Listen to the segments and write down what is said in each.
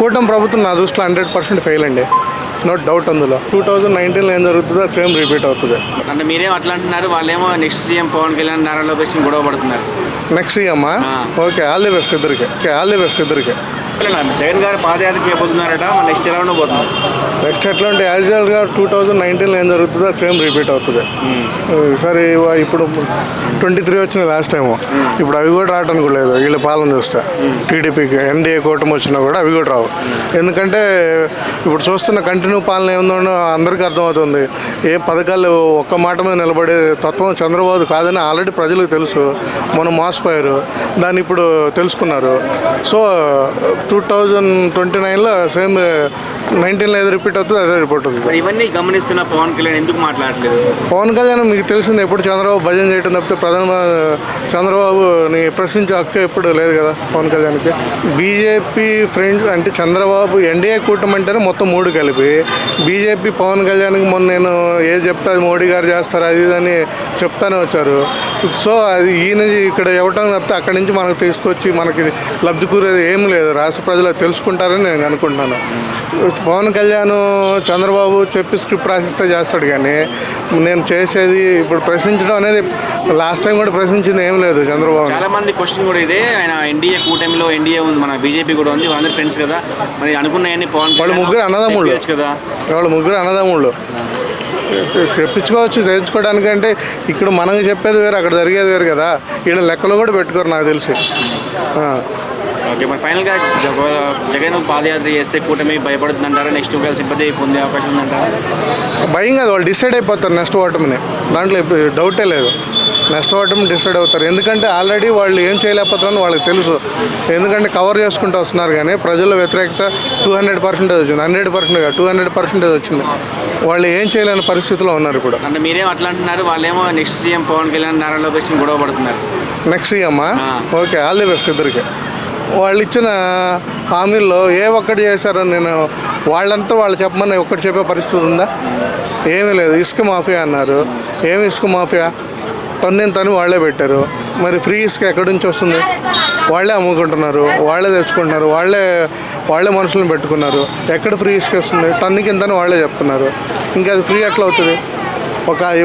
కూటమి ప్రభుత్వం నా దృష్టిలో 100% ఫెయిల్ అండి. నో డౌట్ అందులో. 2019లో ఏం జరుగుతుందో సేమ్ రిపీట్ అవుతుంది. అంటే మీరేమో అట్లా అంటున్నారు, వాళ్ళేమో నెక్స్ట్ సీఎం పవన్ కళ్యాణ్ నారా లోకేష్ గొడవ పడుతున్నారు. నెక్స్ట్ సీఎమ్మా ఓకే, ఆల్ ది బెస్ట్ ఇద్దరికి. జగన్ గారు పాదయాత్ర చేయబోతున్నారట, నెక్స్ట్ ఎలా ఉండబోతున్నారు? నెక్స్ట్ ఎట్లా ఉంటే యాజువల్గా 2019లో ఏం జరుగుతుందో సేమ్ రిపీట్ అవుతుంది. సరే ఇప్పుడు 23 వచ్చిన లాస్ట్ టైము, ఇప్పుడు అవి కూడా రావడానికి కూడా లేదు. వీళ్ళ పాలన చూస్తే టీడీపీకి ఎన్డీఏ కూటమి వచ్చినా కూడా అవి కూడా రావు. ఎందుకంటే ఇప్పుడు చూస్తున్న కంటిన్యూ పాలన ఏముందో అందరికీ అర్థమవుతుంది. ఏ పథకాలు ఒక్క మాట మీద నిలబడే తత్వం చంద్రబాబు కాదని ఆల్రెడీ ప్రజలకు తెలుసు. మనం మోసపోయారు, దాన్ని ఇప్పుడు తెలుసుకున్నారు. సో 2029లో సేమ్ 19లో ఏదో రిపీట్ అవుతుంది, అదే రిపీట్ అవుతుంది. ఇవన్నీ గమనిస్తున్న పవన్ కళ్యాణ్ ఎందుకు మాట్లాడలేదు? పవన్ కళ్యాణ్ మీకు తెలిసింది, ఎప్పుడు చంద్రబాబు భజన చేయడం తప్పితే చంద్రబాబుని ప్రశ్నించే హక్కు ఎప్పుడు లేదు కదా పవన్ కళ్యాణ్కి. బీజేపీ ఫ్రెండ్ అంటే చంద్రబాబు ఎన్డీఏ కూటమి అంటేనే మొత్తం 3 కలిపి బీజేపీ పవన్ కళ్యాణ్కి మొన్న నేను ఏది చెప్తే అది మోడీ గారు చేస్తారు అది అని చెప్తానే వచ్చారు. సో అది ఈయన ఇక్కడ ఇవ్వటం తప్పితే అక్కడి నుంచి మనకు తీసుకొచ్చి మనకి లబ్ధి కూరేది ఏం లేదు. రాష్ట్ర ప్రజలు తెలుసుకుంటారని నేను అనుకుంటున్నాను. పవన్ కళ్యాణ్ చంద్రబాబు చెప్పి స్క్రిప్ట్ రాసిస్తే చేస్తాడు, కానీ నేను చేసేది ఇప్పుడు ప్రశ్నించడం అనేది లాస్ట్ టైం కూడా ప్రశ్నించింది ఏం లేదు చంద్రబాబు. చాలా మంది క్వశ్చన్ కూడా ఇదే, ఆయన ఎన్డీఏ కూటమిలో ఎన్డీఏ ఉంది, మన బీజేపీ కూడా ఉంది, వాళ్ళందరూ ఫ్రెండ్స్ కదా, మరి అనుకున్నాయని పవన్ వాళ్ళు ముగ్గురు అన్నదమ్ముళ్ళు కదా. తెప్పించుకోవచ్చు తెచ్చుకోవడానికంటే ఇక్కడ మనకు చెప్పేది వేరు, అక్కడ జరిగేది వేరు కదా. వీళ్ళ లెక్కలు కూడా పెట్టుకోరు నాకు తెలిసి. ఓకే, మరి ఫైనల్గా జగన్ పాదయాత్ర చేస్తే కూటమి భయపడుతుందంటారా? నెక్స్ట్ ఒకవేళ సిబ్బంది పొందే అవకాశం ఉందంటారా? భయం కాదు, వాళ్ళు డిసైడ్ అయిపోతారు నెక్స్ట్ ఓటమిని, దాంట్లో డౌటే లేదు. నెక్స్ట్ ఓటమి డిసైడ్ అవుతారు. ఎందుకంటే ఆల్రెడీ వాళ్ళు ఏం చేయలేకపోతారని వాళ్ళకి తెలుసు. ఎందుకంటే కవర్ చేసుకుంటూ వస్తున్నారు, కానీ ప్రజల వ్యతిరేకత 200% వచ్చింది. 100% కాదు, 200% వచ్చింది. వాళ్ళు ఏం చేయలేని పరిస్థితిలో ఉన్నారు ఇప్పుడు. అంటే మీరేమో అట్లా అంటున్నారు, వాళ్ళేమో నెక్స్ట్ సీఎం పవన్ కళ్యాణ్ నారా లోకేష్ గొడవ పడుతున్నారు. నెక్స్ట్ సీఎమ్మా ఓకే, ఆల్ ది బెస్ట్ ఇద్దరికి. వాళ్ళు ఇచ్చిన హామీల్లో ఏ ఒక్కటి చేశారని నేను వాళ్ళంతా వాళ్ళు చెప్పమని ఒక్కటి చెప్పే పరిస్థితి ఉందా? ఏమీ లేదు. ఇసుక మాఫియా అన్నారు, ఏమి ఇసుక మాఫియా? టన్నింతని వాళ్ళే పెట్టారు. మరి ఫ్రీ ఇసుక ఎక్కడి నుంచి వస్తుంది? వాళ్ళే అమ్ముకుంటున్నారు, వాళ్ళే తెచ్చుకుంటున్నారు, వాళ్ళే మనుషులను పెట్టుకున్నారు. ఎక్కడ ఫ్రీ ఇసుక వస్తుంది? టన్నుకి ఇంతని వాళ్ళే చెప్తున్నారు. ఇంకా అది ఫ్రీ ఎట్లా అవుతుంది?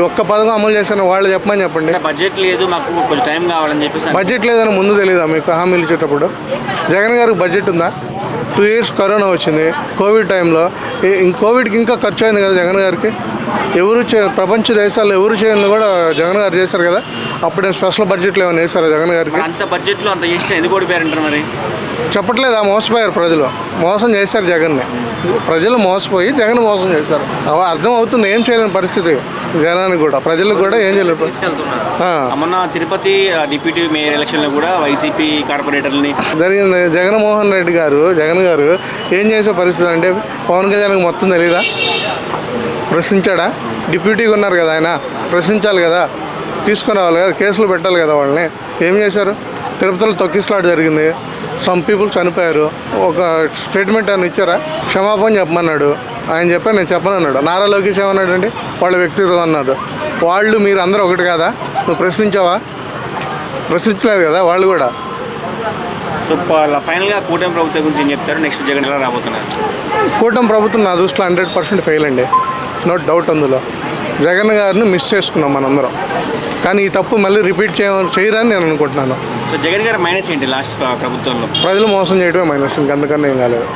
ఒక్క పథకం అమలు చేశాను వాళ్ళు చెప్పమని చెప్పండి. బడ్జెట్ లేదు, మాకు కొంచెం టైం కావాలని చెప్పేసి. బడ్జెట్ లేదని ముందు తెలీదా మీకు? హామీలు ఇచ్చేటప్పుడు జగన్ గారికి బడ్జెట్ ఉందా? 2 years కరోనా వచ్చింది, కోవిడ్ టైంలో. కోవిడ్కి ఇంకా ఖర్చు అయింది కదా జగన్ గారికి. ప్రపంచ దేశాల్లో ఎవరు చేయండి కూడా జగన్ గారు చేశారు కదా. అప్పుడే స్పెషల్ బడ్జెట్లు ఏమైనా వేశారా జగన్ గారికి? అంత బడ్జెట్లో అంత చేసిన ఎందుకు ఓడిపోయారంటారు? మరి చెప్పట్లేదా? మోసపోయారు ప్రజలు, మోసం చేశారు జగన్ని. ప్రజలు మోసపోయి జగన్ మోసం చేశారు. అర్థం అవుతుంది, ఏం చేయలేని పరిస్థితి జనానికి కూడా, ప్రజలకు కూడా ఏం చేయలేదు. మొన్న తిరుపతి డిప్యూటీ మేయర్ ఎలక్షన్లో కూడా వైసీపీ కార్పొరేటర్ని జరిగింది. జగన్ గారు ఏం చేసే పరిస్థితి అంటే పవన్ కళ్యాణ్కి మొత్తం తెలీదా? ప్రశ్నించాడా? డిప్యూటీగా ఉన్నారు కదా ఆయన, ప్రశ్నించాలి కదా, తీసుకుని రావాలి కదా, కేసులు పెట్టాలి కదా వాళ్ళని. ఏం చేశారు? తిరుపతిలో తొక్కిసలాట జరిగింది, సమ్ పీపుల్ చనిపోయారు. ఒక స్టేట్మెంట్ ఆయన ఇచ్చారా? క్షమాపణ చెప్పమన్నాడు. ఆయన చెప్పాను, నేను చెప్పను అన్నాడు. నారా లోకేష్ ఏమన్నాడు అండి? వాళ్ళ వ్యక్తిత్వం అన్నాడు. వాళ్ళు మీరు అందరూ ఒకటి కాదా? నువ్వు ప్రశ్నించావా? ప్రశ్నించలేదు కదా వాళ్ళు కూడా. సో ఫైనల్గా కూటమి ప్రభుత్వం గురించి ఏం చెప్తారు? నెక్స్ట్ జగన్ ఎలా రాబోతున్నారు? కూటమి ప్రభుత్వం నా దృష్టిలో 100% ఫెయిల్ అండి. నో డౌట్ అందులో. జగన్ గారిని మిస్ చేసుకున్నాం మనందరం, కానీ ఈ తప్పు మళ్ళీ రిపీట్ చేయరని నేను అనుకుంటున్నాను. సో జగన్ గారు మైనస్ ఏంటి లాస్ట్ ప్రభుత్వంలో? ప్రజలు మోసం చేయడమే మైనస్, ఇంకంతకన్నా ఏం కాలేదు.